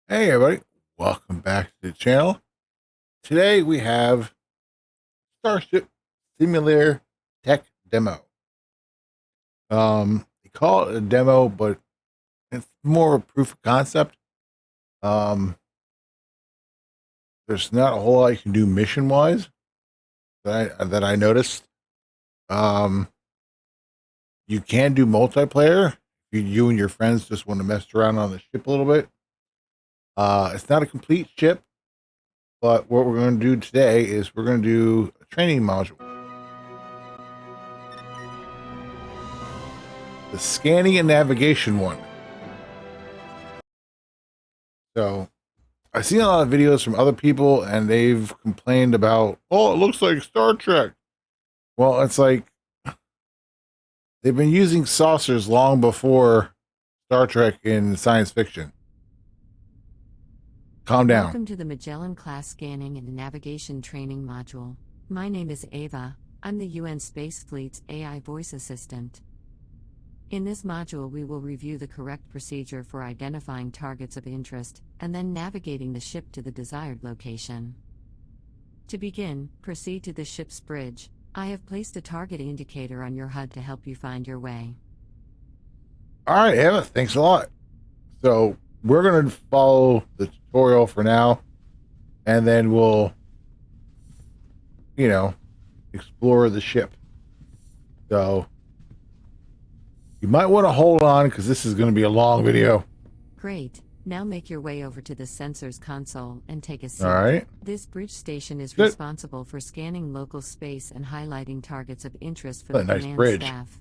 Hey everybody, welcome back to the channel. Today we have Starship Simulator Tech Demo. They call it a demo, but it's more a proof of concept. Um, there's not a whole lot you can do mission wise that I noticed. Um, you can do multiplayer if you and your friends just want to mess around on the ship a little bit. It's not a complete ship, but what we're going to do today is we're going to do a training module. The scanning and navigation one. So I've seen a lot of videos from other people and they've complained about, oh, it looks like Star Trek. Well, it's like they've been using saucers long before Star Trek in science fiction. Calm down. Welcome to the Magellan Class Scanning and Navigation Training Module. My name is Ava. I'm the UN Space Fleet's AI voice assistant. In this module, we will review the correct procedure for identifying targets of interest and then navigating the ship to the desired location. To begin, proceed to the ship's bridge. I have placed a target indicator on your HUD to help you find your way. All right, Emma, thanks a lot. So we're going to follow the tutorial for now and then we'll, explore the ship. So you might want to hold on because this is going to be a long video. Great. Now make your way over to the sensors console and take a seat. All right. This bridge station is Good. responsible for scanning local space and highlighting targets of interest for the Nice command bridge. staff.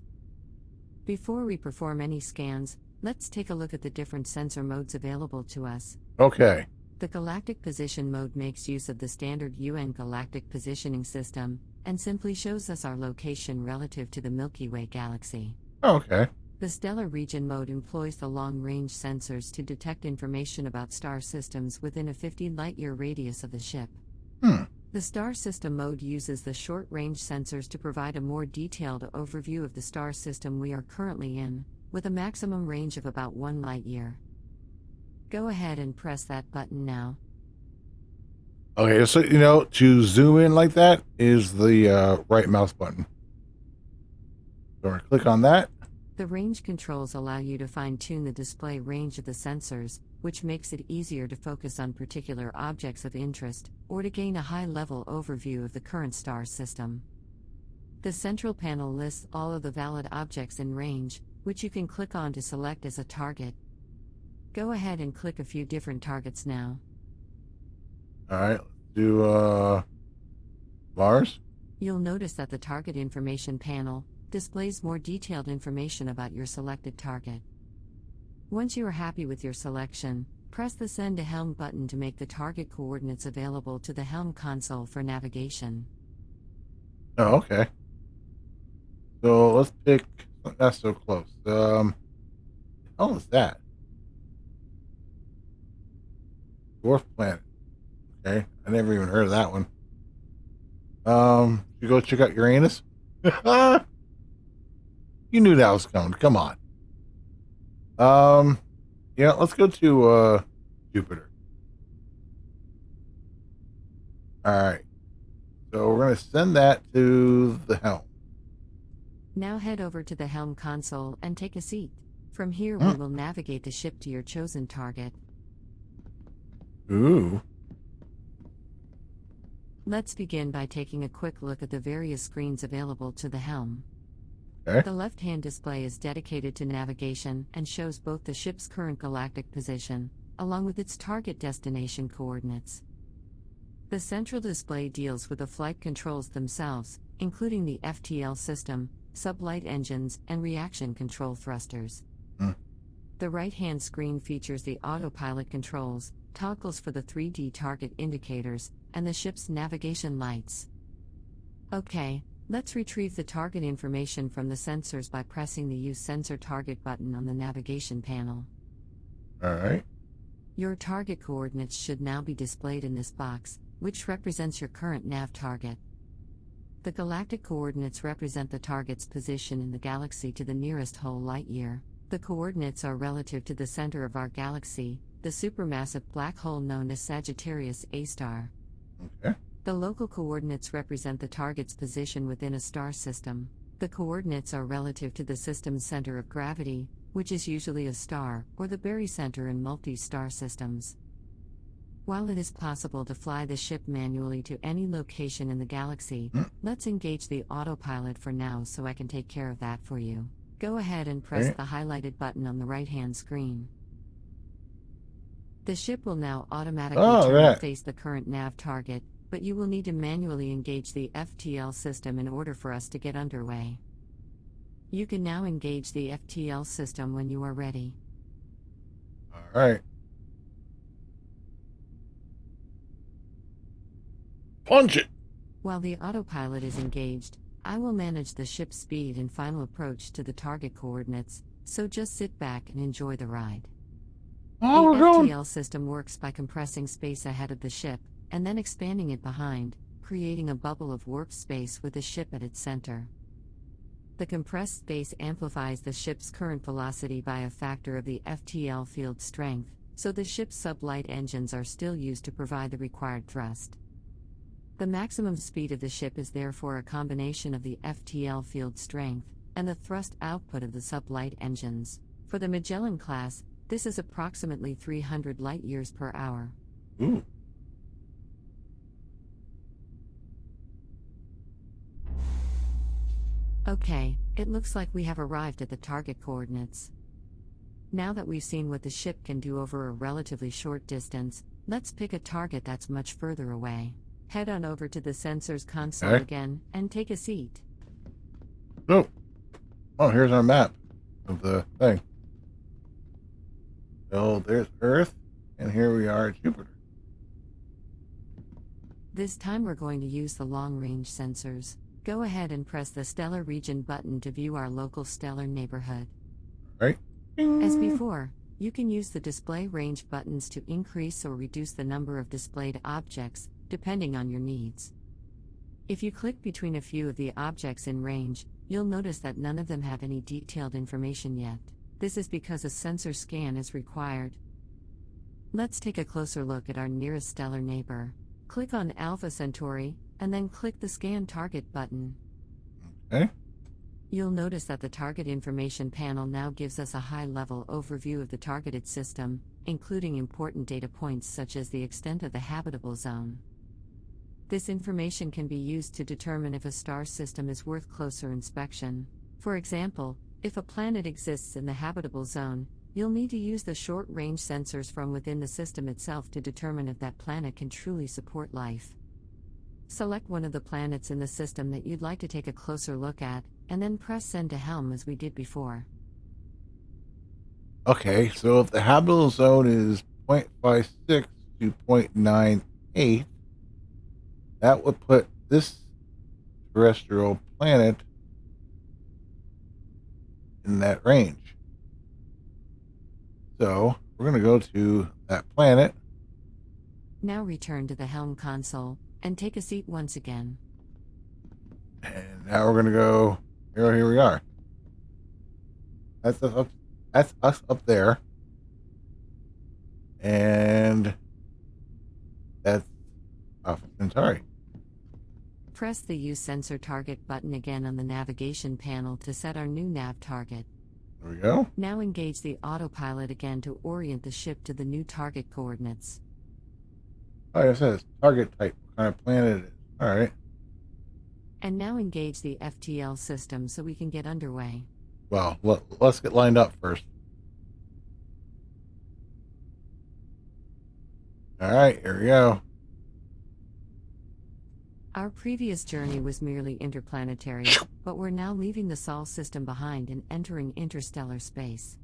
Before we perform any scans, let's take a look at the different sensor modes available to us. Okay. The Galactic Position mode makes use of the standard UN Galactic Positioning System and simply shows us our location relative to the Milky Way galaxy. Okay. The Stellar Region mode employs the long-range sensors to detect information about star systems within a 50 light-year radius of the ship. The Star System mode uses the short-range sensors to provide a more detailed overview of the star system we are currently in, with a maximum range of about 1 light-year. Go ahead and press that button now. Okay, so to zoom in like that is the right mouse button. So I click on that. The range controls allow you to fine-tune the display range of the sensors, which makes it easier to focus on particular objects of interest, or to gain a high-level overview of the current star system. The central panel lists all of the valid objects in range, which you can click on to select as a target. Go ahead and click a few different targets now. All right, let's do Mars. You'll notice that the target information panel displays more detailed information about your selected target. Once you are happy with your selection, press the Send to Helm button to make the target coordinates available to the Helm console for navigation. Oh, okay. So let's pick something not so close. What the hell is that? Dwarf planet. Okay, I never even heard of that one. You go check out Uranus. You knew that was coming. Come on. Let's go to Jupiter. All right. So we're going to send that to the helm. Now head over to the Helm console and take a seat. From here we will navigate the ship to your chosen target. Ooh. Let's begin by taking a quick look at the various screens available to the helm. Okay. The left-hand display is dedicated to navigation and shows both the ship's current galactic position, along with its target destination coordinates. The central display deals with the flight controls themselves, including the FTL system, sublight engines, and reaction control thrusters. The right-hand screen features the autopilot controls, toggles for the 3D target indicators, and the ship's navigation lights. Okay, let's retrieve the target information from the sensors by pressing the Use Sensor Target button on the navigation panel. All right. Your target coordinates should now be displayed in this box, which represents your current nav target. The galactic coordinates represent the target's position in the galaxy to the nearest whole light year. The coordinates are relative to the center of our galaxy, the supermassive black hole known as Sagittarius A star. Okay. The local coordinates represent the target's position within a star system. The coordinates are relative to the system's center of gravity, which is usually a star, or the barycenter in multi-star systems. While it is possible to fly the ship manually to any location in the galaxy, let's engage the autopilot for now so I can take care of that for you. Go ahead and press Right. the highlighted button on the right-hand screen. The ship will now automatically Oh, turn to that. face the current nav target, but you will need to manually engage the FTL system in order for us to get underway. You can now engage the FTL system when you are ready. All right. Punch it. While the autopilot is engaged, I will manage the ship's speed and final approach to the target coordinates, so just sit back and enjoy the ride. Oh, The we're going. FTL system works by compressing space ahead of the ship, and then expanding it behind, creating a bubble of warp space with the ship at its center. The compressed space amplifies the ship's current velocity by a factor of the FTL field strength, so the ship's sublight engines are still used to provide the required thrust. The maximum speed of the ship is therefore a combination of the FTL field strength and the thrust output of the sublight engines. For the Magellan class, this is approximately 300 light-years per hour. Ooh. Okay, it looks like we have arrived at the target coordinates. Now that we've seen what the ship can do over a relatively short distance, let's pick a target that's much further away. Head on over to the sensors console Okay. again, and take a seat. Oh. Oh, here's our map of the thing. So there's Earth, and here we are at Jupiter. This time we're going to use the long-range sensors. Go ahead and press the Stellar Region button to view our local stellar neighborhood. Right? As before, you can use the display range buttons to increase or reduce the number of displayed objects, depending on your needs. If you click between a few of the objects in range, you'll notice that none of them have any detailed information yet. This is because a sensor scan is required. Let's take a closer look at our nearest stellar neighbor. Click on Alpha Centauri, and then click the Scan Target button. Okay. You'll notice that the Target Information panel now gives us a high-level overview of the targeted system, including important data points such as the extent of the habitable zone. This information can be used to determine if a star system is worth closer inspection. For example, if a planet exists in the habitable zone, you'll need to use the short-range sensors from within the system itself to determine if that planet can truly support life. Select one of the planets in the system that you'd like to take a closer look at, and then press Send to Helm as we did before. Okay, so if the habitable zone is 0.56 to 0.98, that would put this terrestrial planet in that range. So we're going to go to that planet. Now return to the Helm console, and take a seat once again. And now we're going to go, here we are. That's us up there. And that's Alpha Centauri. Press the Use Sensor Target button again on the navigation panel to set our new nav target. There we go. Now engage the autopilot again to orient the ship to the new target coordinates. Oh, it says target type, what kind of planet it is. All right. And now engage the FTL system so we can get underway. Well, let's get lined up first. All right, here we go. Our previous journey was merely interplanetary, but we're now leaving the Sol system behind and entering interstellar space.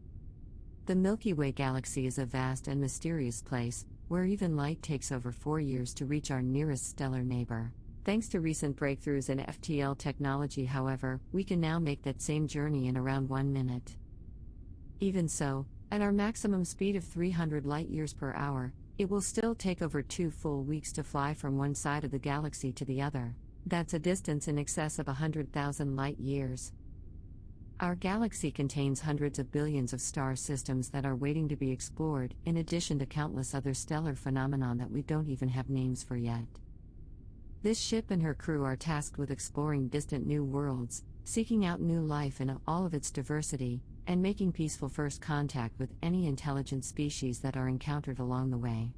The Milky Way galaxy is a vast and mysterious place, where even light takes over 4 years to reach our nearest stellar neighbor. Thanks to recent breakthroughs in FTL technology, however, we can now make that same journey in around 1 minute. Even so, at our maximum speed of 300 light-years per hour, it will still take over 2 full weeks to fly from one side of the galaxy to the other. That's a distance in excess of 100,000 light-years. Our galaxy contains hundreds of billions of star systems that are waiting to be explored, in addition to countless other stellar phenomena that we don't even have names for yet. This ship and her crew are tasked with exploring distant new worlds, seeking out new life in all of its diversity, and making peaceful first contact with any intelligent species that are encountered along the way.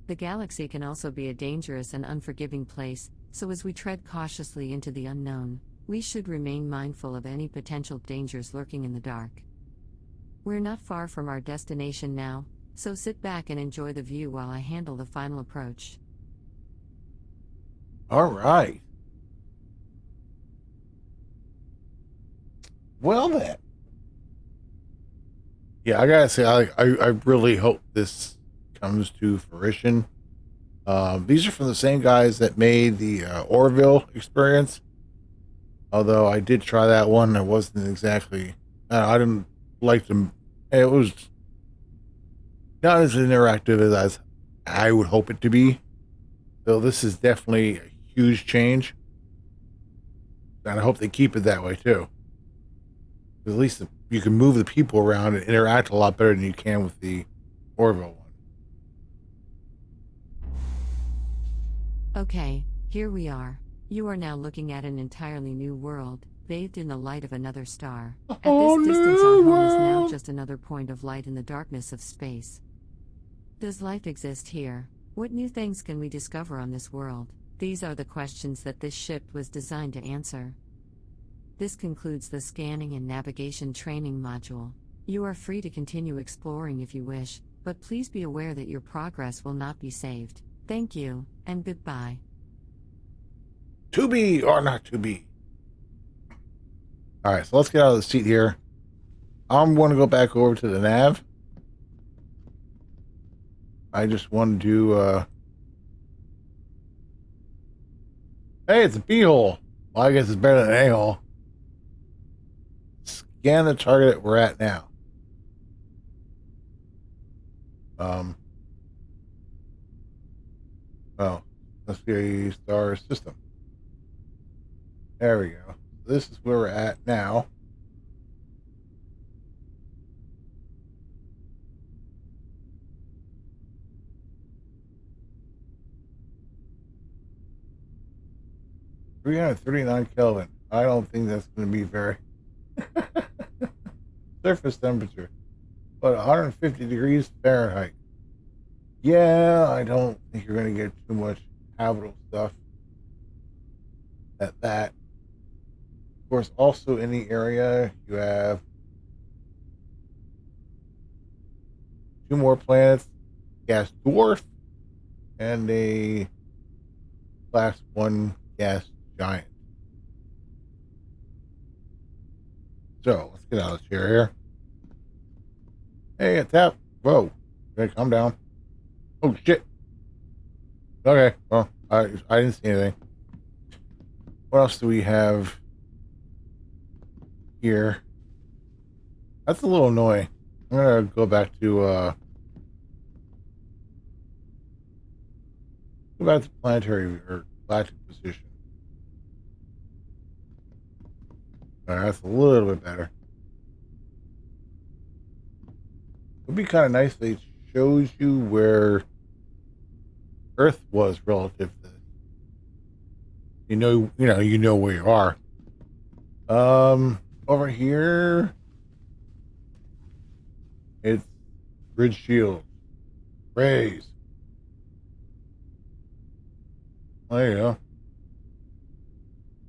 The galaxy can also be a dangerous and unforgiving place, so as we tread cautiously into the unknown, we should remain mindful of any potential dangers lurking in the dark. We're not far from our destination now, so sit back and enjoy the view while I handle the final approach. All right. Well then. Yeah, I gotta say, I really hope this comes to fruition. These are from the same guys that made the Orville experience. Although I did try that one, it wasn't exactly. I didn't like them. It was not as interactive as I would hope it to be. So this is definitely a huge change, and I hope they keep it that way too. At least you can move the people around and interact a lot better than you can with the Orville one. Okay, here we are. You are now looking at an entirely new world, bathed in the light of another star. At this distance, our home is now just another point of light in the darkness of space. Does life exist here? What new things can we discover on this world? These are the questions that this ship was designed to answer. This concludes the scanning and navigation training module. You are free to continue exploring if you wish, but please be aware that your progress will not be saved. Thank you, and goodbye. To be or not to be. All right, so let's get out of the seat here. I'm going to go back over to the nav. I just want to do. Hey, it's a B-hole. Well, I guess it's better than an A-hole. Scan the target that we're at now. Oh, let's see a star system. There we go. This is where we're at now. $339 Kelvin. I don't think that's going to be very surface temperature, but 150 degrees Fahrenheit. Yeah, I don't think you're going to get too much habitable stuff at that. Of course, also in the area, you have 2 more planets, gas dwarf, and a class 1 gas giant. So let's get out of the chair here. Hey, a tap. Whoa. Okay, calm down. Oh shit. Okay, well, I didn't see anything. What else do we have here? That's a little annoying. I'm gonna go back to planetary or galactic position. Alright, that's a little bit better. It'd be kind of nice if it shows you where Earth was relative to this. You know where you are. Over here, it's grid shield, rays. There you go.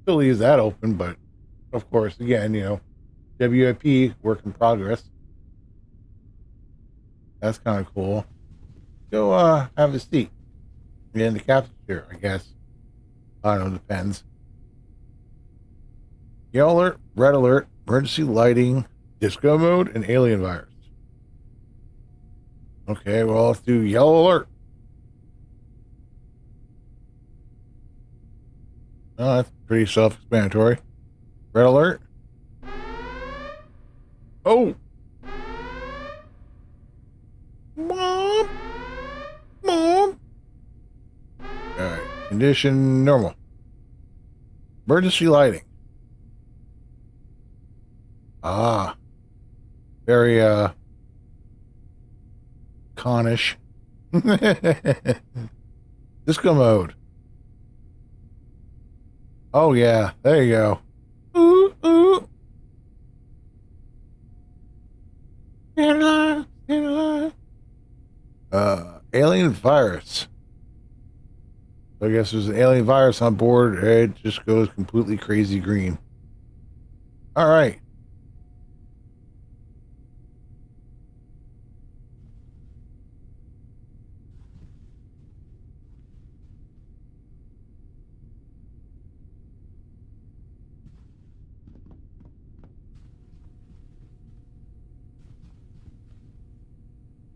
Still leaves that open, but of course, again, WIP, work in progress. That's kind of cool. Go have a seat in the captain's chair, I guess. I don't know, depends. Yellow alert, red alert, emergency lighting, disco mode, and alien virus. Okay, well, let's do yellow alert. Oh, that's pretty self-explanatory. Red alert. Oh! Mom! Mom! Alright, condition normal. Emergency lighting. Ah, very Connish. Disco mode. Oh yeah, there you go. Ooh, ooh. Stand alive, stand alive. Alien virus. So I guess there's an alien virus on board. It just goes completely crazy green. All right.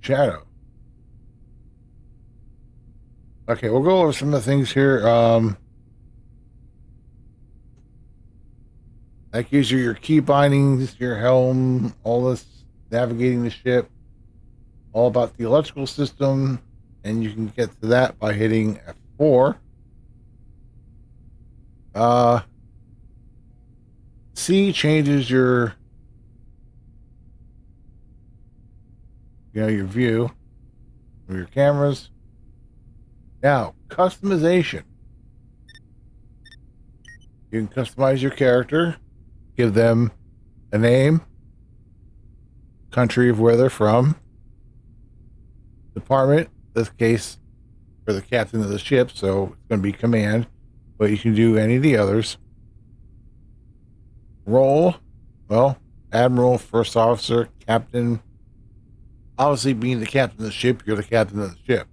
Shadow. Okay, we'll go over some of the things here. That gives you your key bindings, your helm, all this navigating the ship, all about the electrical system, and you can get to that by hitting F4. Uh, C changes your view of your cameras. Now, customization. You can customize your character, give them a name, country of where they're from, department, in this case, for the captain of the ship, so it's going to be command, but you can do any of the others. Role, well, admiral, first officer, captain. Obviously, being the captain of the ship, you're the captain of the ship.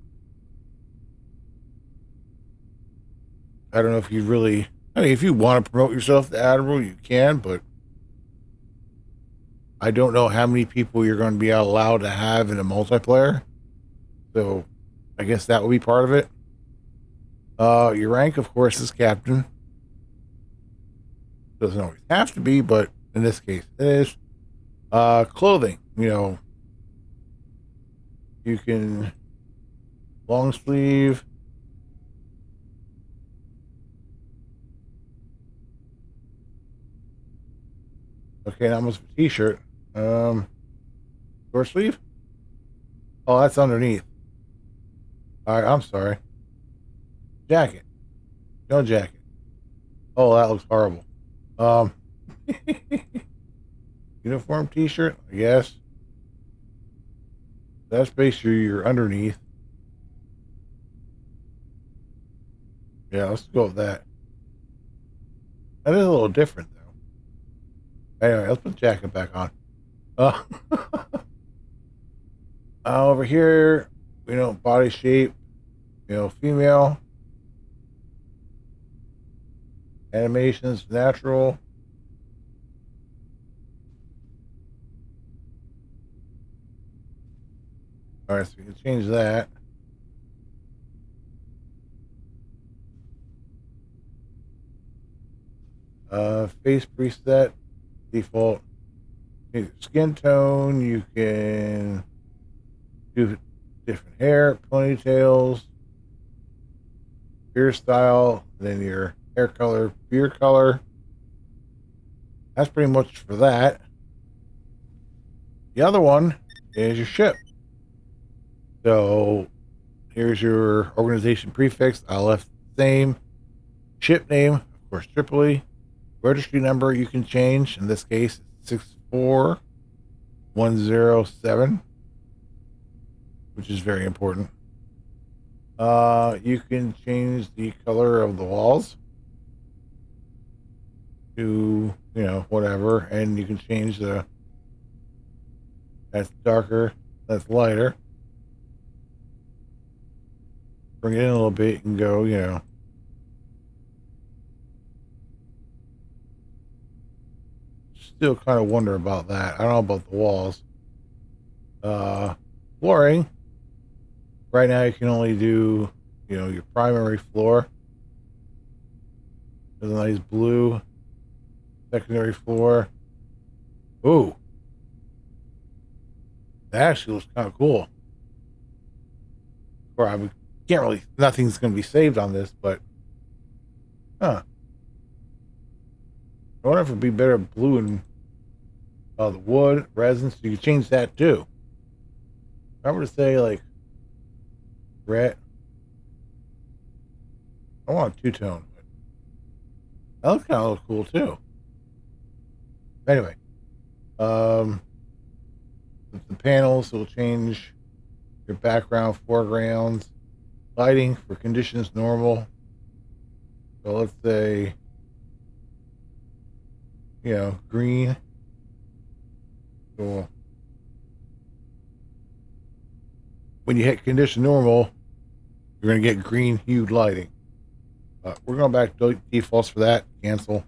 I don't know if you really, I mean, if you want to promote yourself to admiral, you can, but I don't know how many people you're going to be allowed to have in a multiplayer. So I guess that will be part of it. Your rank, of course, is captain. Doesn't always have to be, but in this case, it is. Clothing, you can long sleeve. Okay, now almost a t-shirt. Short sleeve. Oh, that's underneath. All right, I'm sorry. Jacket. No jacket. Oh, that looks horrible. Um, uniform t-shirt, I guess. That's basically your underneath. Yeah, let's go with that. That is a little different, though. Anyway, let's put the jacket back on. Uh, over here, body shape, female. Animations, natural. All right, so we can change that. Face preset, default. Skin tone, you can do different hair, ponytails, hairstyle, then your hair color, beard color. That's pretty much for that. The other one is your ship. So here's your organization prefix. I left the same. Ship name, of course, Tripoli. Registry number you can change. In this case, it's 64107, which is very important. You can change the color of the walls to, whatever, and you can change that's darker, that's lighter. Bring it in a little bit and go, still kind of wonder about that. I don't know about the walls. Flooring. Right now you can only do, your primary floor. There's a nice blue secondary floor. Ooh. That actually looks kind of cool. Or I can't really, nothing's going to be saved on this, but, I wonder if it'd be better blue and The wood, resin, so you can change that too. If I were to say like red, I want a two-tone, but that looks kind of look cool too. Anyway, um, the panels will change your background, foregrounds, lighting for conditions normal. So let's say, green. So when you hit condition normal, you're going to get green hued lighting. We're going back to defaults for that. Cancel.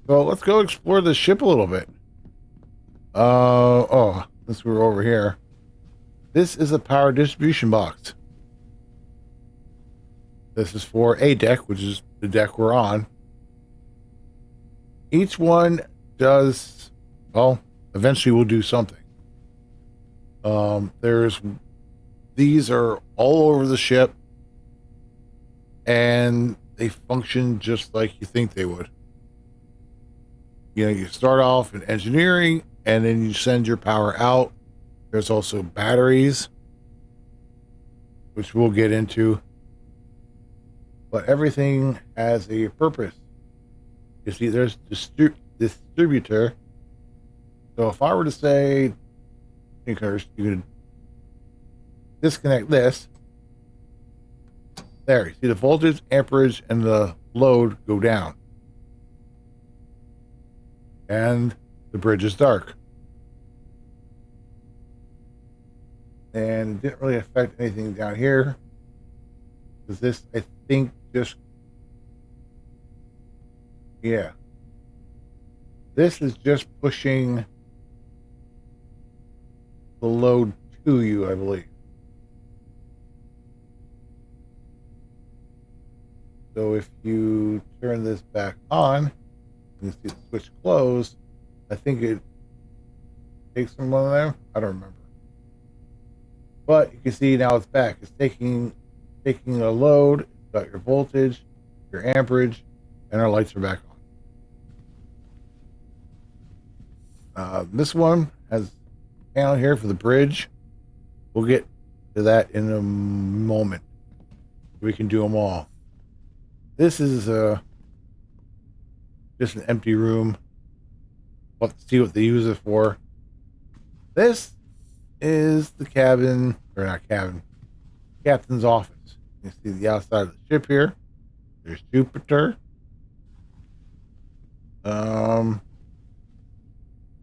So let's go explore the ship a little bit. Since we're over here, this is a power distribution box. This is for a deck, which is the deck we're on. Each one does, well, eventually will do something. These are all over the ship, and they function just like you think they would. You start off in engineering, and then you send your power out. There's also batteries, which we'll get into. But everything has a purpose. You see, there's distributor. So if I were to say, you could disconnect this. There, you see the voltage, amperage, and the load go down. And the bridge is dark. And it didn't really affect anything down here. Because this, I think, this is just pushing the load to you, I believe. So if you turn this back on, you see the switch closed. I think it takes from one of them. I don't remember. But you can see now it's back. It's taking a load. It's got your voltage, your amperage, and our lights are back on. This one has a panel here for the bridge. We'll get to that in a moment. We can do them all. This is just an empty room. We'll have to see what they use it for. This is the cabin, or not cabin, captain's office. You see the outside of the ship here. There's Jupiter.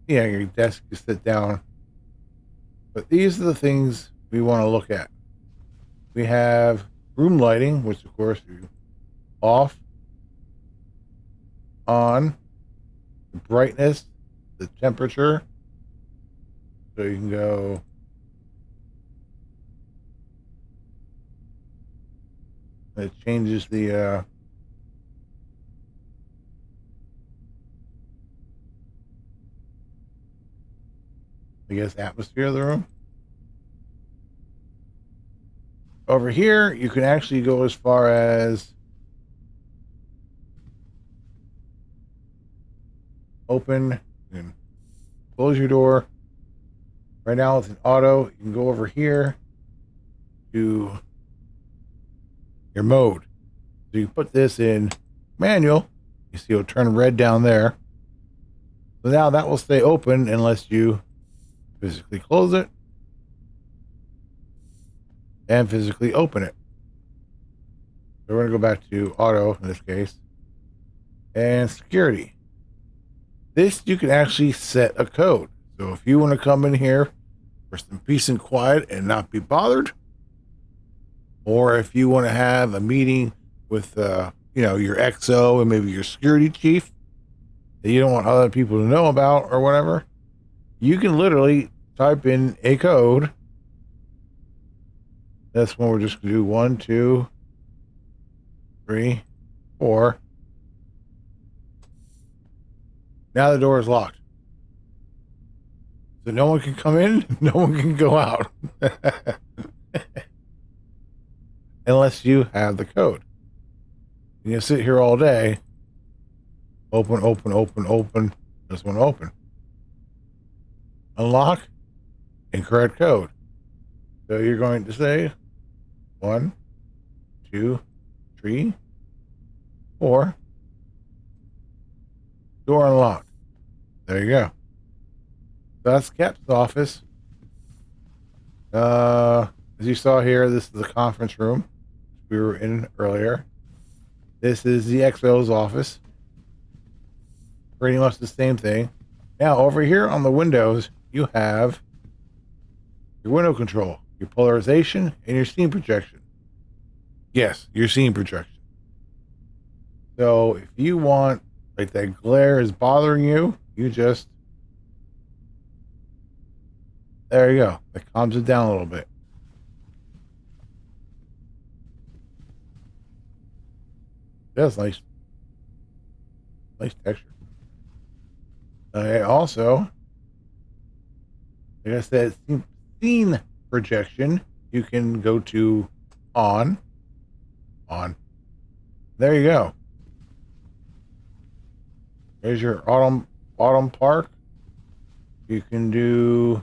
Your desk, you sit down. But these are the things we want to look at. We have room lighting, which of course you off, on, the brightness, the temperature. So you can go it changes the atmosphere of the room. Over here, you can actually go as far as open and close your door. Right now it's an auto. You can go over here to your mode. So you put this in manual. You see it'll turn red down there. So now that will stay open unless you physically close it and physically open it. So we're going to go back to auto in this case. And security. This you can actually set a code. So if you want to come in here for some peace and quiet and not be bothered, or if you want to have a meeting with your XO and maybe your security chief that you don't want other people to know about or whatever, you can literally type in a code. That's when we're just going to do 1, 2, 3, 4. Now the door is locked. So no one can come in, no one can go out. Unless you have the code. You can sit here all day. Open, open, open, open. This one open. unlock, incorrect code. So you're going to say 1, 2, 3, 4, door unlocked. There you go. That's Cap's office. As you saw here, this is the conference room we were in earlier. This is the XO's office. Pretty much the same thing. Now, over here on the windows, you have your window control, your polarization, and your scene projection. Yes, your scene projection. So if you want, like, that glare is bothering you, you just, there you go. That calms it down a little bit. That's nice. Nice texture. Okay, also, like I said, scene projection, you can go to on. There you go. There's your autumn park. You can do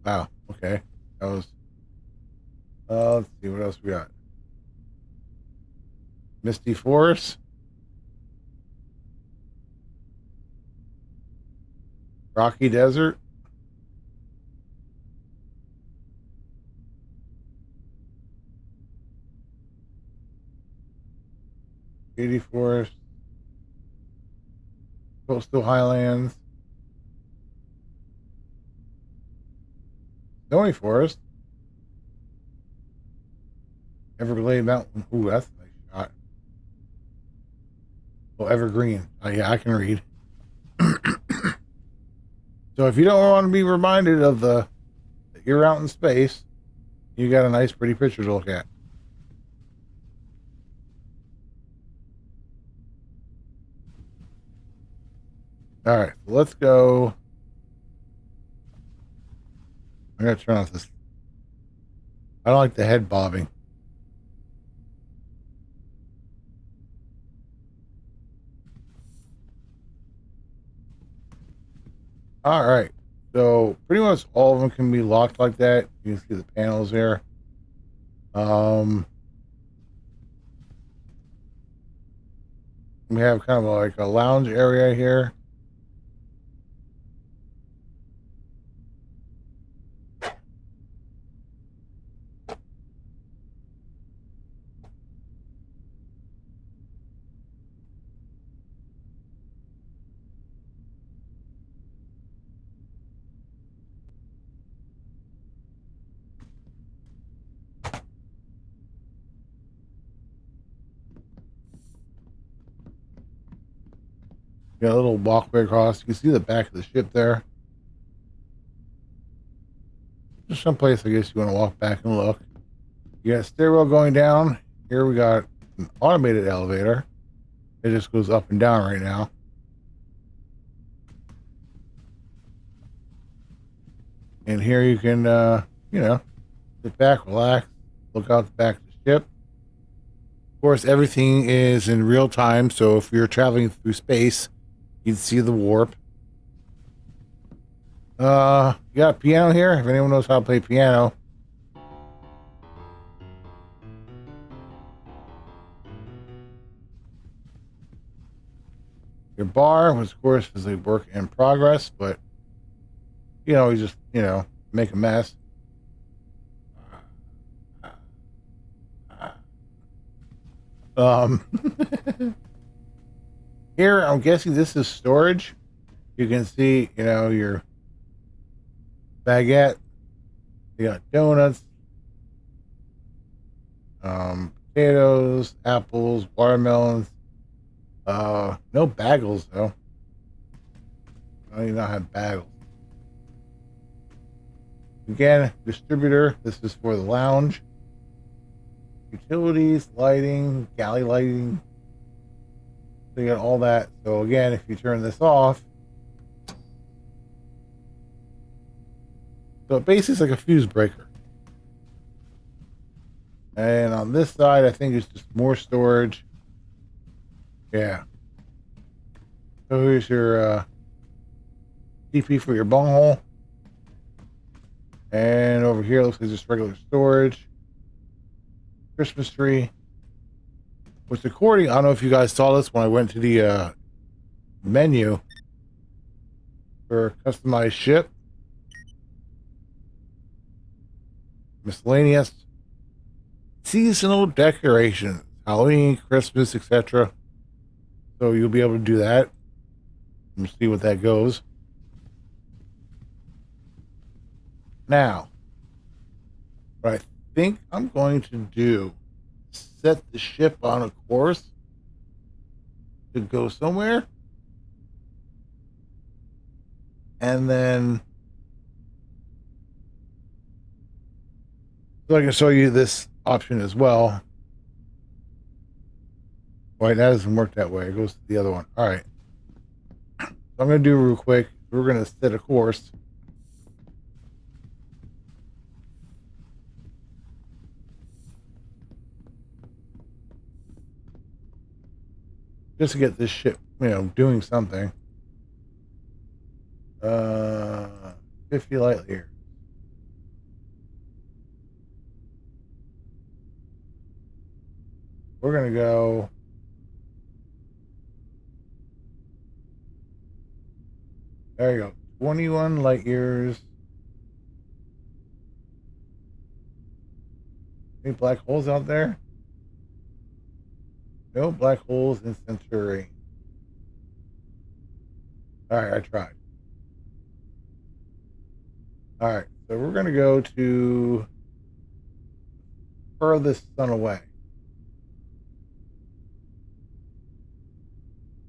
wow, okay. That was let's see what else we got. Misty Forest, Rocky Desert, Shady Forest, Coastal Highlands, Snowy Forest, Everglade Mountain. Ooh, that's a nice shot. Oh, Evergreen. Oh, yeah, I can read. So if you don't want to be reminded of that you're out in space, you got a nice, pretty picture to look at. All right, let's go. I'm gonna turn off this. I don't like the head bobbing. All right, so pretty much all of them can be locked like that. You can see the panels there. Um, we have kind of like a lounge area here. Got a little walkway across. You can see the back of the ship there. Just someplace I guess you want to walk back and look. You got a stairwell going down. Here we got an automated elevator. It just goes up and down right now. And here you can, sit back, relax, look out the back of the ship. Of course, everything is in real time. So if you're traveling through space, you can see the warp. You got a piano here. If anyone knows how to play piano. Your bar, which of course is a work in progress, but you just, make a mess. Um, Here, I'm guessing this is storage. You can see, your baguette. You got donuts, potatoes, apples, watermelons. No bagels though. I do not have bagels. Again, distributor. This is for the lounge. Utilities, lighting, galley lighting. So you got all that. So again, if you turn this off, so it basically is like a fuse breaker. And on this side, I think it's just more storage. Yeah. So here's your TP for your bunghole. And over here looks like just regular storage. Christmas tree. With the cording, I don't know if you guys saw this when I went to the menu for customized ship. Miscellaneous. Seasonal decorations. Halloween, Christmas, etc. So you'll be able to do that. We'll see what that goes. Now, what I think I'm going to do, set the ship on a course to go somewhere. And then, so I can show you this option as well. Wait, that doesn't work that way. It goes to the other one. All right. So I'm going to do real quick. We're going to set a course. Just to get this ship, doing something. 50 light years. We're going to go. There you go. 21 light years. Any black holes out there? No black holes in Centauri. All right, I tried. All right, so we're going to go to furthest sun away.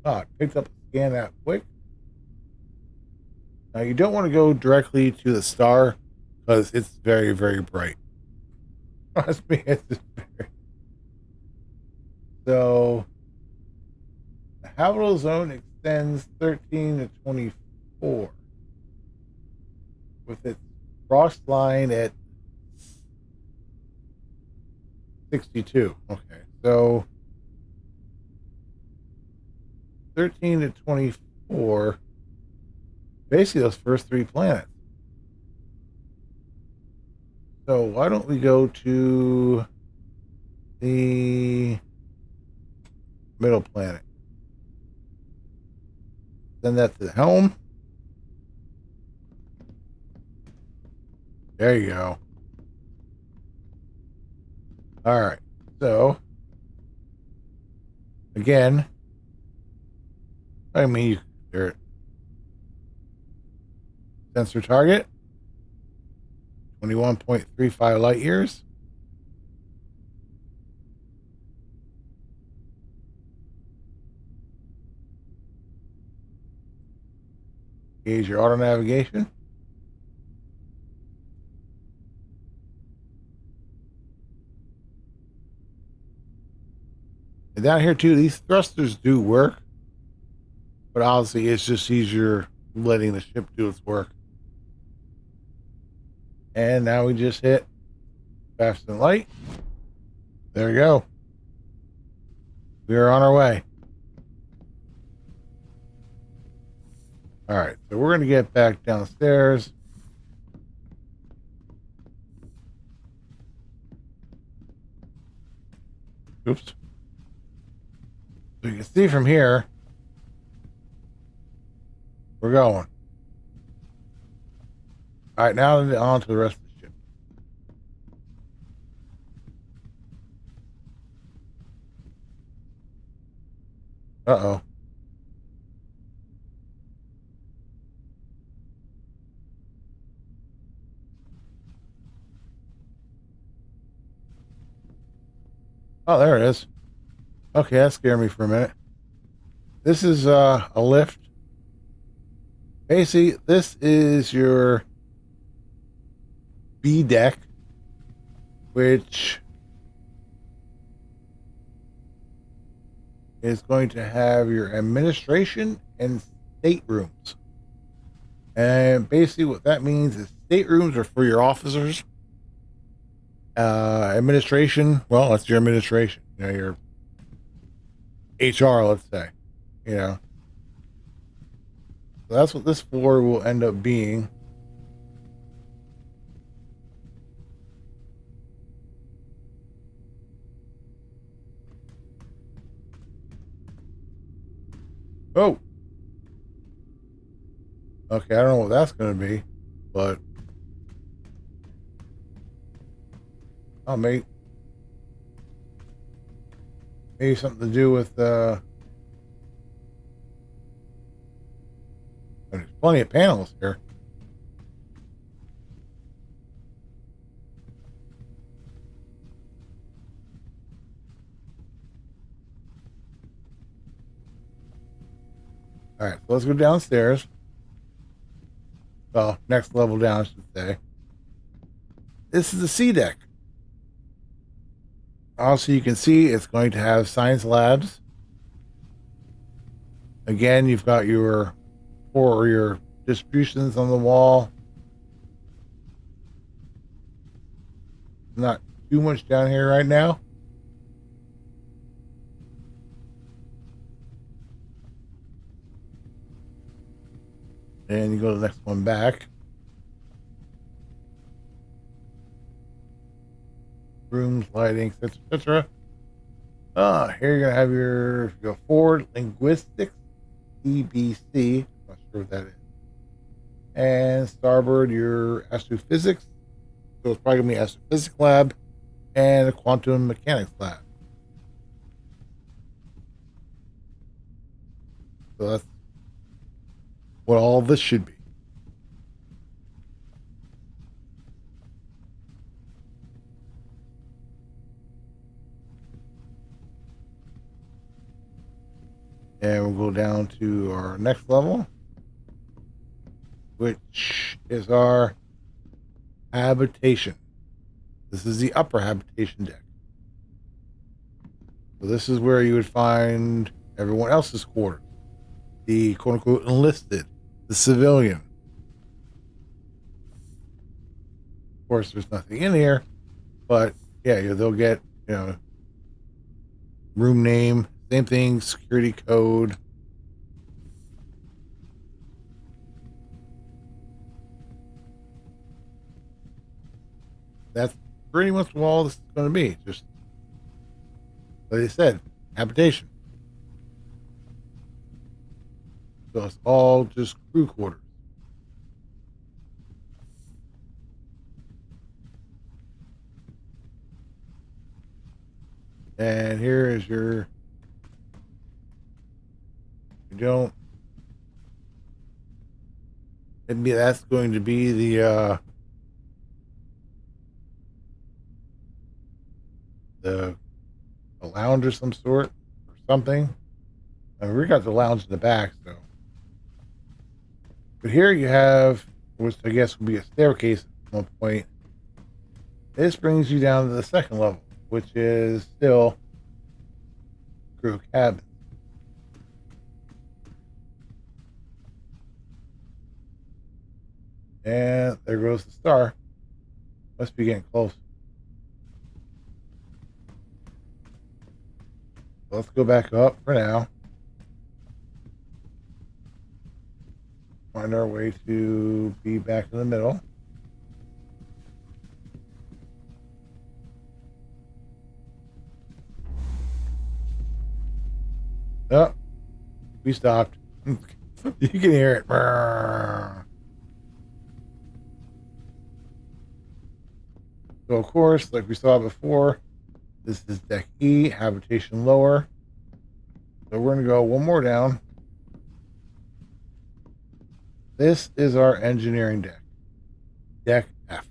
Oh, it picked up a scan that quick. Now, you don't want to go directly to the star because it's very, very bright. Trust me, it's just very. So, the habitable zone extends 13 to 24 with its frost line at 62. Okay, so 13 to 24, basically those first three planets. So why don't we go to the middle planet? Send that to the helm. There you go. All right. So again, I mean, there. Sensor target 21.35 light years. Gauge your auto navigation. And down here too, these thrusters do work, but obviously it's just easier letting the ship do its work. And now we just hit fast and light. There we go. We are on our way. All right, so we're going to get back downstairs. Oops. So you can see from here, we're going. All right, now on to the rest of the ship. Uh-oh. Oh, there it is. Okay, that scared me for a minute. This is a lift. Basically, this is your B deck, which is going to have your administration and staterooms. And basically what that means is staterooms are for your officers. Administration, well, that's your administration. You know, your HR, let's say. You know, so that's what this floor will end up being. Oh, okay. I don't know what that's going to be, but oh, maybe something to do with. There's plenty of panels here. All right, so let's go downstairs. Well, next level down, I should say. This is the C deck. Also, you can see it's going to have science labs. Again, you've got your distributions on the wall. Not too much down here right now. And you go to the next one back. Rooms, lighting, etc., etc. Here you're gonna have your forward linguistics, EBC. Not sure what that is. And starboard, your astrophysics. So it's probably gonna be astrophysics lab and a quantum mechanics lab. So that's what all this should be. And we'll go down to our next level, which is our habitation. This is the upper habitation deck. So this is where you would find everyone else's quarters. The quote unquote enlisted, the civilian. Of course, there's nothing in here, but yeah, they'll get, room name, same thing, security code. That's pretty much what all this is going to be. Just like I said, habitation. So it's all just crew quarters. And here is your. You don't. Maybe that's going to be the a lounge of some sort or something. I mean, we got the lounge in the back, so. But here you have, which I guess will be a staircase at one point. This brings you down to the second level, which is still crew cabin. And there goes the star. Must be getting close. Let's go back up for now. Find our way to be back in the middle. Oh, we stopped. You can hear it. So, of course, like we saw before, this is deck E, habitation lower. So we're going to go one more down. This is our engineering deck. Deck F.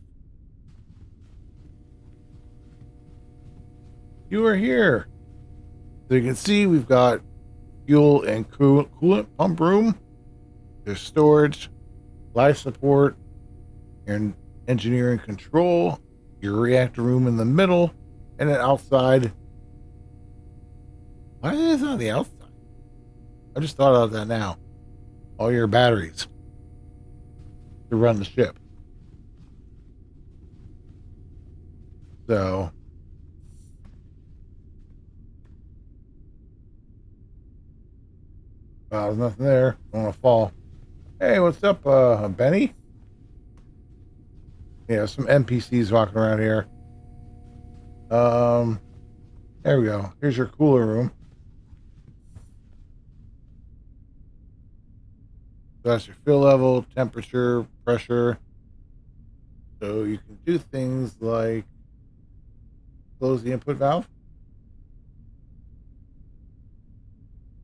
You are here. So you can see we've got fuel and coolant pump room. There's storage, life support, and engineering control. Your reactor room in the middle, and then outside. Why is it on the outside? I just thought of that now. All your batteries to run the ship. So there's nothing there. I want to fall. Hey, what's up, Benny? Yeah, some NPCs walking around here. Um, there we go. Here's your cooler room. So that's your fill level, temperature, pressure. So you can do things like close the input valve.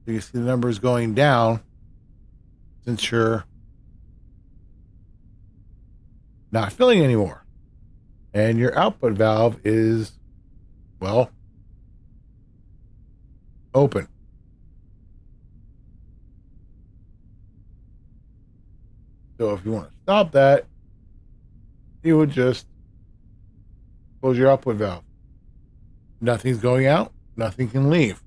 So you see the numbers going down since you're not filling anymore. And your output valve is, well, open. So if you want to stop that, you would just close your output valve. Nothing's going out, nothing can leave.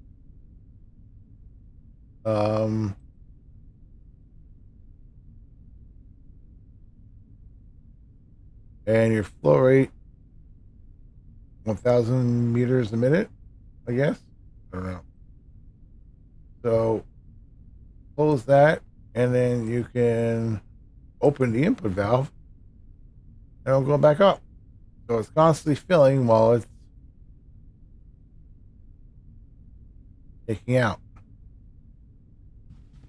Um, and your flow rate, 1,000 meters a minute, I guess. I don't know. So close that, and then you can open the input valve, and it'll go back up. So it's constantly filling while it's taking out.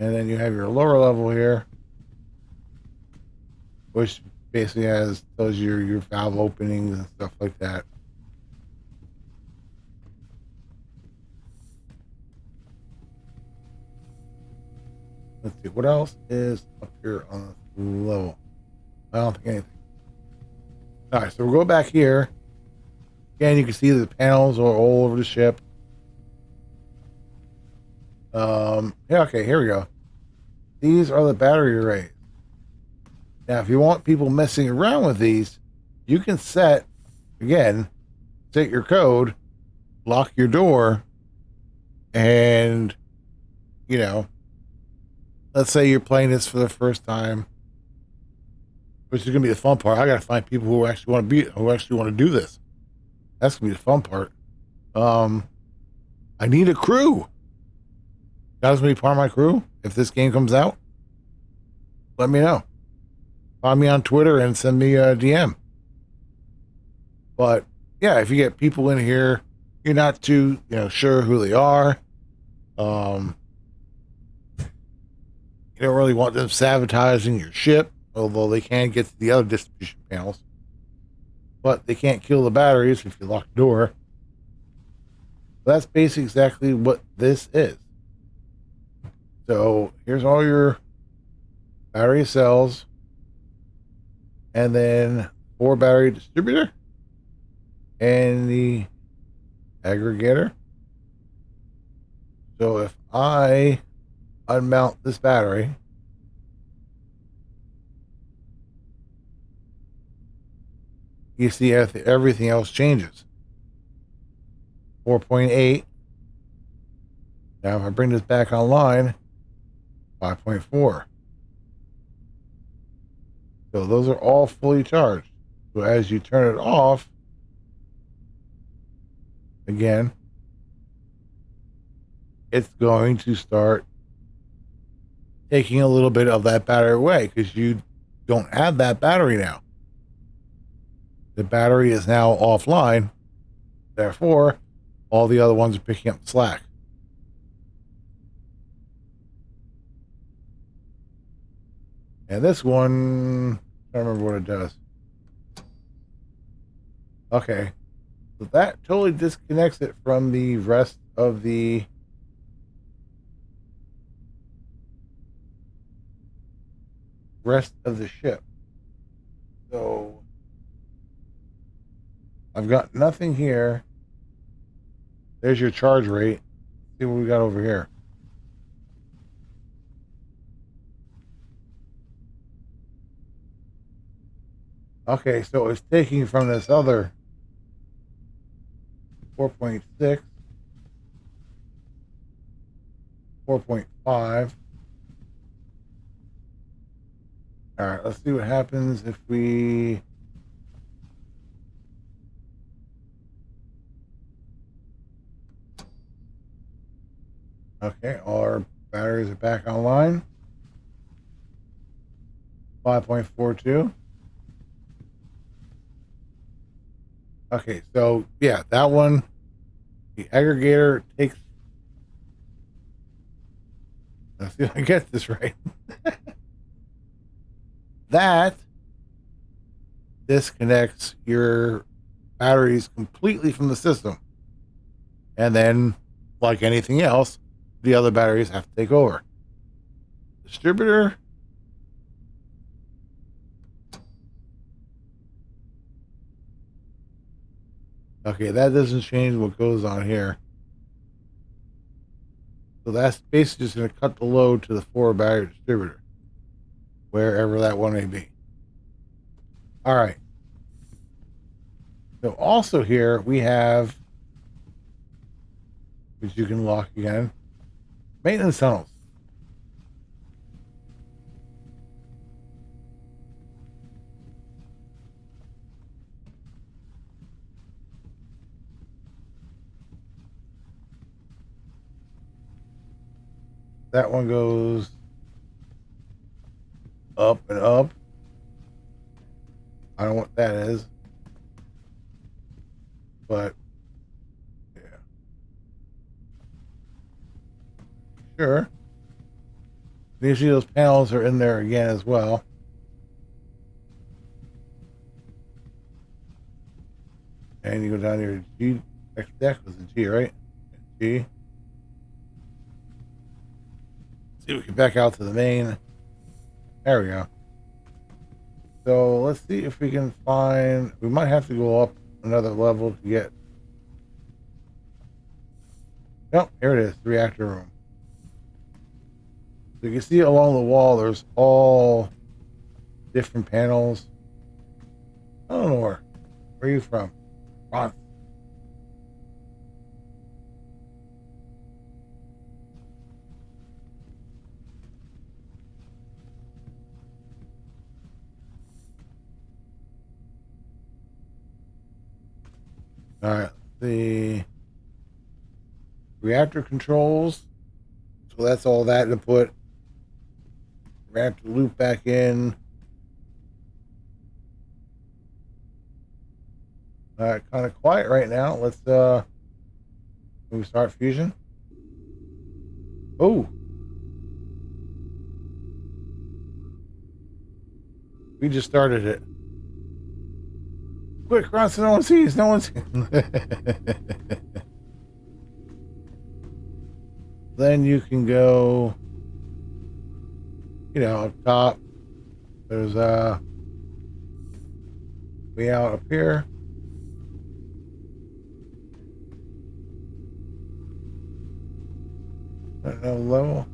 And then you have your lower level here, which basically tells you your valve openings and stuff like that. Let's see what else is up here on this level. I don't think anything. All right, so we'll go back here. Again, you can see the panels are all over the ship. Yeah, okay, here we go. These are the battery arrays. Now, if you want people messing around with these, you can set your code, lock your door, and, let's say you're playing this for the first time, which is going to be the fun part. I got to find people who actually want to do this. That's going to be the fun part. I need a crew. Guys, want to be part of my crew? If this game comes out, let me know. Find me on Twitter and send me a DM. But yeah, if you get people in here, you're not too, sure who they are. You don't really want them sabotaging your ship, although they can get to the other distribution panels. But they can't kill the batteries if you lock the door. That's basically exactly what this is. So here's all your battery cells, and then 4 battery distributor, and the aggregator. So if I unmount this battery, you see everything else changes. 4.8. Now if I bring this back online, 5.4. So those are all fully charged. So as you turn it off, again, it's going to start taking a little bit of that battery away because you don't have that battery now. The battery is now offline. Therefore, all the other ones are picking up slack. And this one, I don't remember what it does. Okay. So that totally disconnects it from the rest of the ship. So I've got nothing here. There's your charge rate. Let's see what we got over here. Okay, so it's taking from this other 4.6, 4.5. All right, let's see what happens if we Okay, all our batteries are back online. 5.42. Okay, so yeah, that one, the aggregator takes. Let's see if I get this right. That disconnects your batteries completely from the system. And then, like anything else, the other batteries have to take over. Distributor. Okay, that doesn't change what goes on here. So that's basically just going to cut the load to the 4 battery distributor, wherever that one may be. All right. So also here we have, which you can lock again, maintenance tunnels. That one goes up and up. I don't know what that is, but yeah, sure. You see those panels are in there again as well. And you go down here, G, deck was a G, right? G. See, we can back out to the main. There we go. So let's see if we can find. We might have to go up another level to get. Nope, here it is, the reactor room. So you can see along the wall, there's all different panels. I don't know where. Where are you from? Ron. All right, the reactor controls. So that's all that to put reactor loop back in. Kind of quiet right now. Let's we start fusion. Oh, we just started it. Quick, run so no one sees. No one sees. Then you can go, up top. There's way out up here. No level.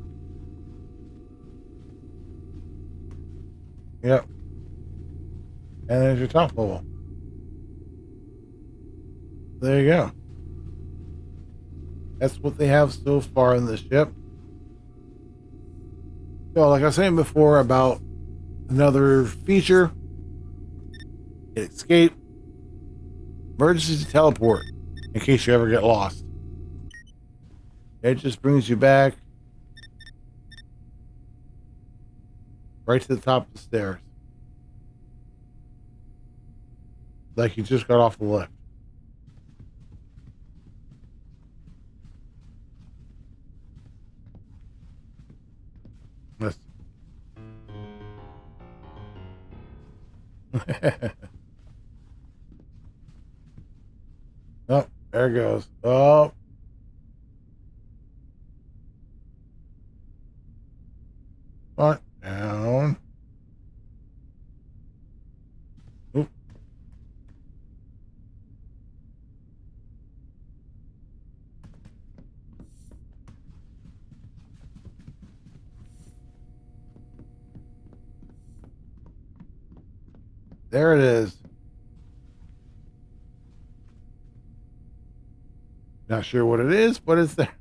Yep. And there's your top level. There you go. That's what they have so far in the ship. So, like I was saying before about another feature, escape, emergency teleport, in case you ever get lost. It just brings you back right to the top of the stairs. Like you just got off the lift. Listen. Oh, there it goes. Oh. Front, down. Oop. There it is. Not sure what it is, but it's there.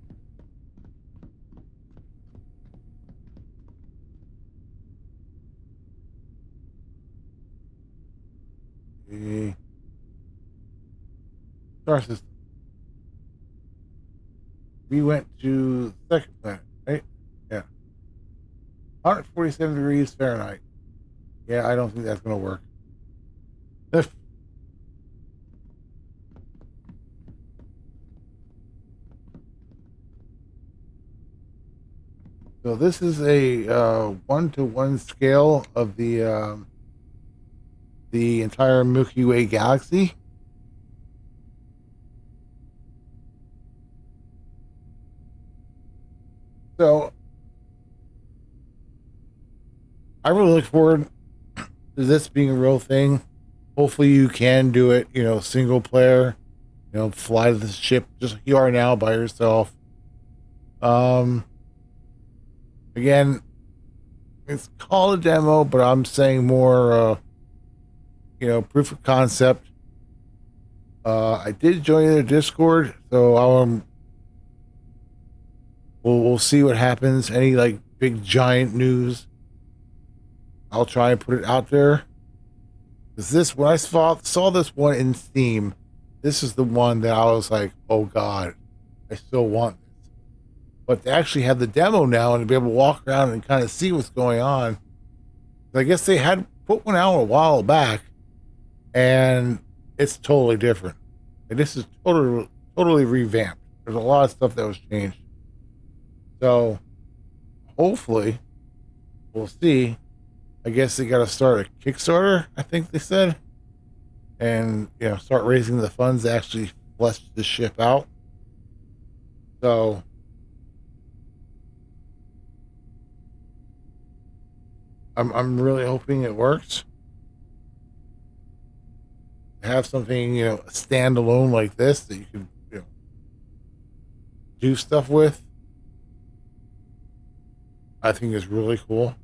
The star system. we went to the second planet, right? Yeah. 147 degrees Fahrenheit. Yeah, I don't think that's going to work. So this is a 1-to-1 scale of the entire Milky Way galaxy. So I really look forward to this being a real thing. Hopefully you can do it, single player, fly the ship just like you are now by yourself. Um, Again, it's called a demo, but I'm saying more, proof of concept. I did join their Discord, so we'll see what happens. Any like big giant news, I'll try and put it out there. Because this, when I saw this one in Steam, this is the one that I was like, oh God, I still want this. But to actually have the demo now and to be able to walk around and kind of see what's going on, I guess they had put one out a while back, and it's totally different. And this is totally revamped. There's a lot of stuff that was changed. So hopefully we'll see. I guess they got to start a Kickstarter, I think they said, and start raising the funds to actually flesh the ship out. So I'm really hoping it works. Have something standalone like this that you can do stuff with. I think is really cool.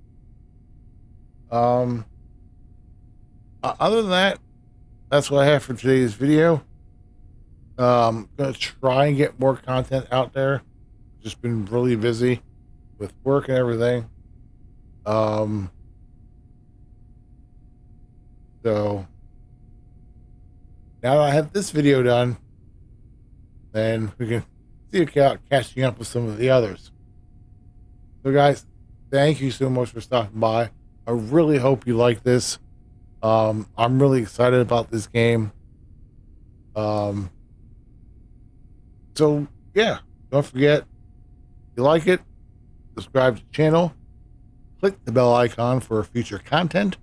Um, Other than that, that's what I have for today's video. Gonna try and get more content out there. Just been really busy with work and everything. Um, so now that I have this video done, then we can see about catching up with some of the others. So guys, thank you so much for stopping by. I really hope you like this. I'm really excited about this game. So yeah, don't forget, if you like it, subscribe to the channel, click the bell icon for future content.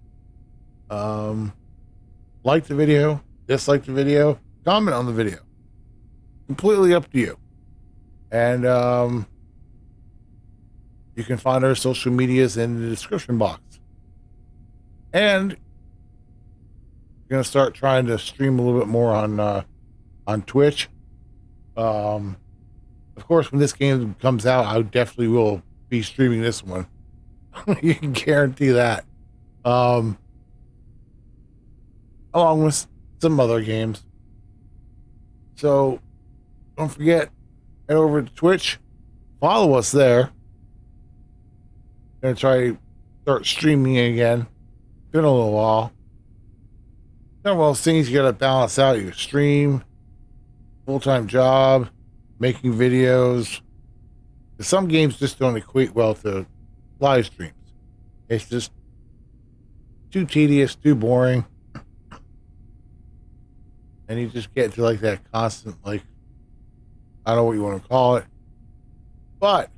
Like the video, dislike the video, comment on the video. Completely up to you. And you can find our social medias in the description box. And we're gonna start trying to stream a little bit more on Twitch. Of course, when this game comes out, I definitely will be streaming this one. You can guarantee that. Along with some other games. So don't forget, head over to Twitch, follow us there. Gonna try to start streaming again. Been a little while. One of those things you gotta balance out. You stream, full-time job, making videos. Some games just don't equate well to live streams. It's just too tedious, too boring. And you just get into like that constant, like, I don't know what you want to call it. But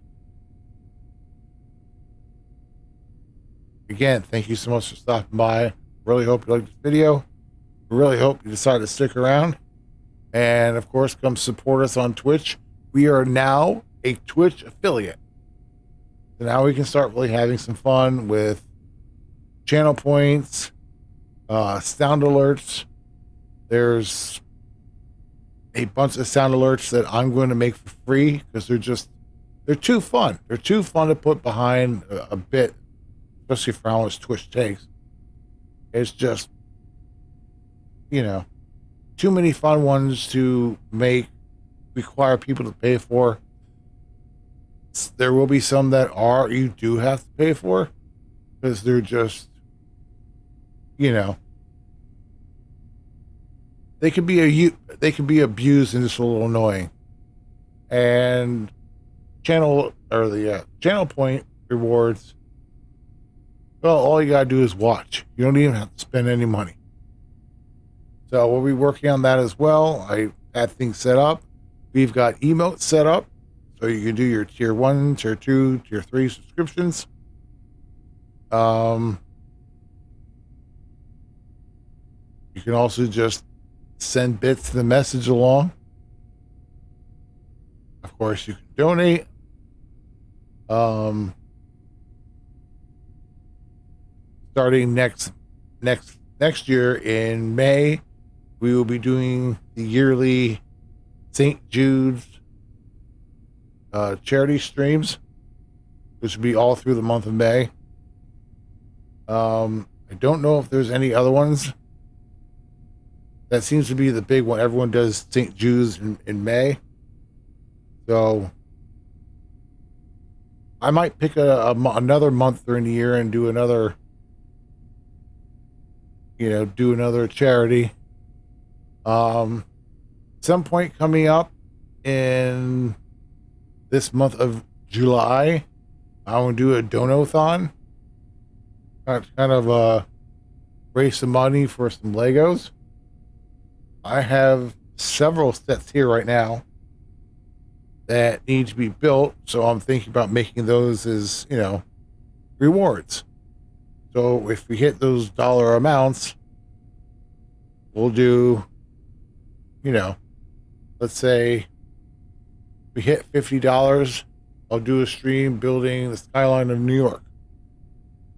again, thank you so much for stopping by. Really hope you liked this video. Really hope you decide to stick around. And of course, come support us on Twitch. We are now a Twitch affiliate. So now we can start really having some fun with channel points, sound alerts. There's a bunch of sound alerts that I'm going to make for free because they're too fun. They're too fun to put behind a bit, especially for how much Twitch takes. It's just, too many fun ones to require people to pay for. There will be some that you do have to pay for because they're just, they can be abused and just a little annoying. And channel or the channel point rewards. Well, all you gotta do is watch. You don't even have to spend any money. So we'll be working on that as well. I had things set up. We've got emotes set up, so you can do your tier 1, tier 2, tier 3 subscriptions. You can also just send bits to the message along. Of course, you can donate. Starting next year in May, we will be doing the yearly St. Jude's charity streams, which will be all through the month of May. I don't know if there's any other ones. That seems to be the big one. Everyone does St. Jude's in May. So I might pick another month during the year and do another, do another charity. Some point coming up in this month of July, I will do a donathon. Kind of raise some money for some Legos. I have several sets here right now that need to be built, so I'm thinking about making those as, rewards. So if we hit those dollar amounts, we'll do, let's say we hit $50, I'll do a stream building the skyline of New York.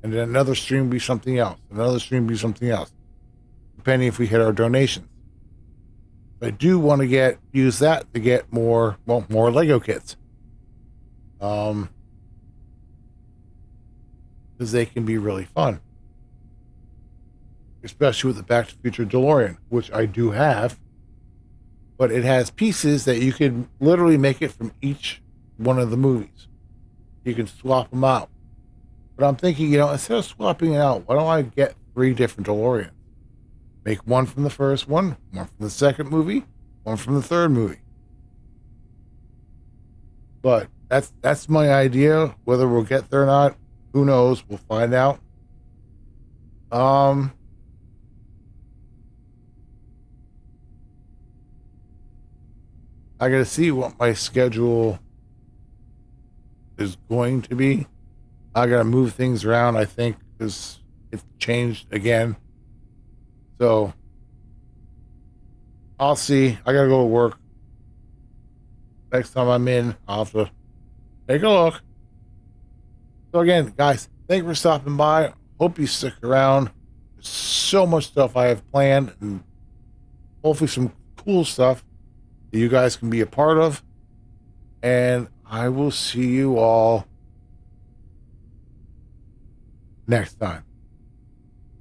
And then another stream be something else. Another stream be something else. Depending if we hit our donations. I do want to use that to get more Lego kits. Because they can be really fun. Especially with the Back to the Future DeLorean, which I do have. But it has pieces that you can literally make it from each one of the movies. You can swap them out. But I'm thinking, instead of swapping it out, why don't I get 3 different DeLoreans? Make one from the first one from the second movie, one from the third movie. But that's my idea. Whether we'll get there or not, who knows? We'll find out. I gotta see what my schedule is going to be. I gotta move things around, I think, because it's changed again. So I'll see. I gotta go to work. Next time I'm in, I'll have to take a look. So again, guys, thank you for stopping by. Hope you stick around. There's so much stuff I have planned, and hopefully some cool stuff that you guys can be a part of. And I will see you all next time.